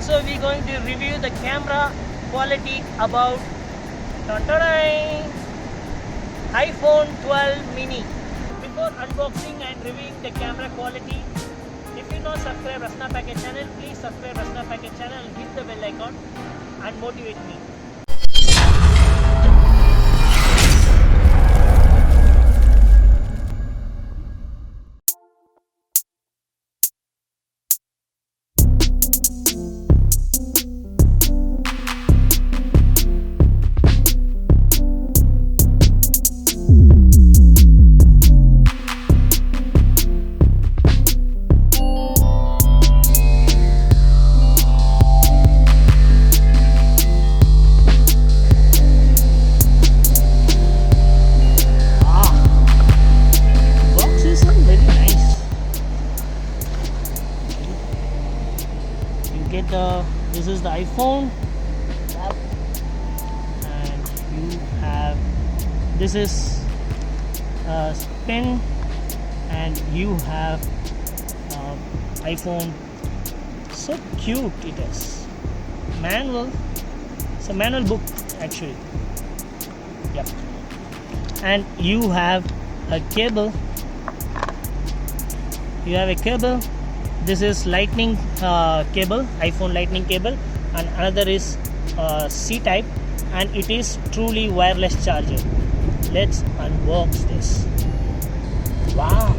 So we're going to review the camera quality about iPhone 12 mini. Before unboxing and reviewing the camera quality, if you not subscribe Rasna Package channel, please subscribe Rasna Package channel and hit the bell icon and motivate me. This is the iPhone, and you have this is a pen, and you have iPhone. So cute it is. Manual. It's a manual book actually. Yep. And you have a cable. You have a cable. This is lightning cable, iPhone lightning cable, and another is C-type, and it is truly wireless charger. Let's unbox this. Wow.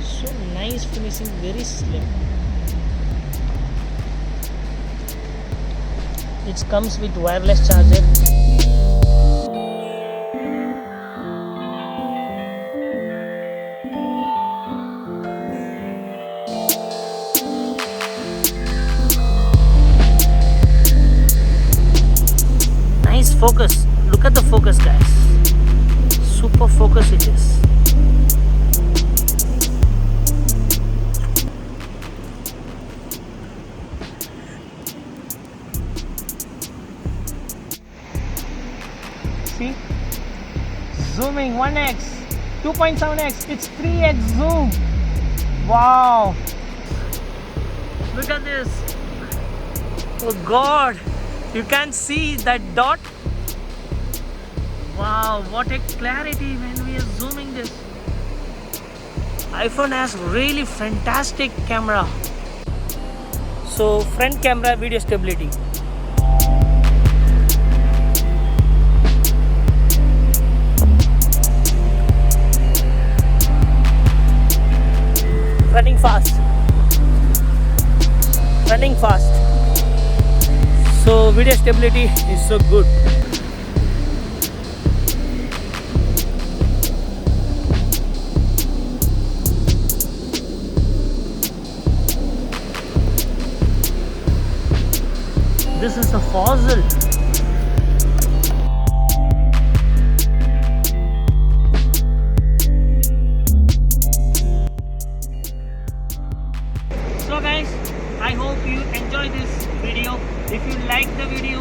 So nice finishing, very slim. It comes with wireless charger. Focus, look at the focus, guys. Super focus it is. See, zooming 1x, 2.7x, it's 3x zoom. Wow, look at this. Oh God, you can see that dot. Wow, what a clarity when we are zooming this. iPhone has really fantastic camera. So front camera video stability. Running fast. Running fast. So video stability is so good. This is a fossil. So guys, I hope you enjoy this video. If you like the video,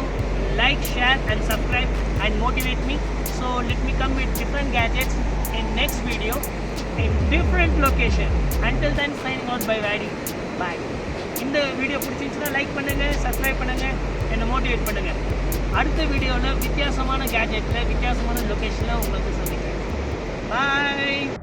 like, share and subscribe and motivate me. So let me come with different gadgets in next video in different location. Until then, signing out by Vadi. Bye. இந்த video பிடிச்சிருந்துச்சுன்னா like பண்ணுங்க, subscribe பண்ணுங்க, என்னை motivate பண்ணுங்க. அடுத்த வீடியோவில் வித்தியாசமான கேஜெட்டில் வித்தியாசமான லொக்கேஷனில் உங்களுக்கு சந்திக்கிறேன். பாய்.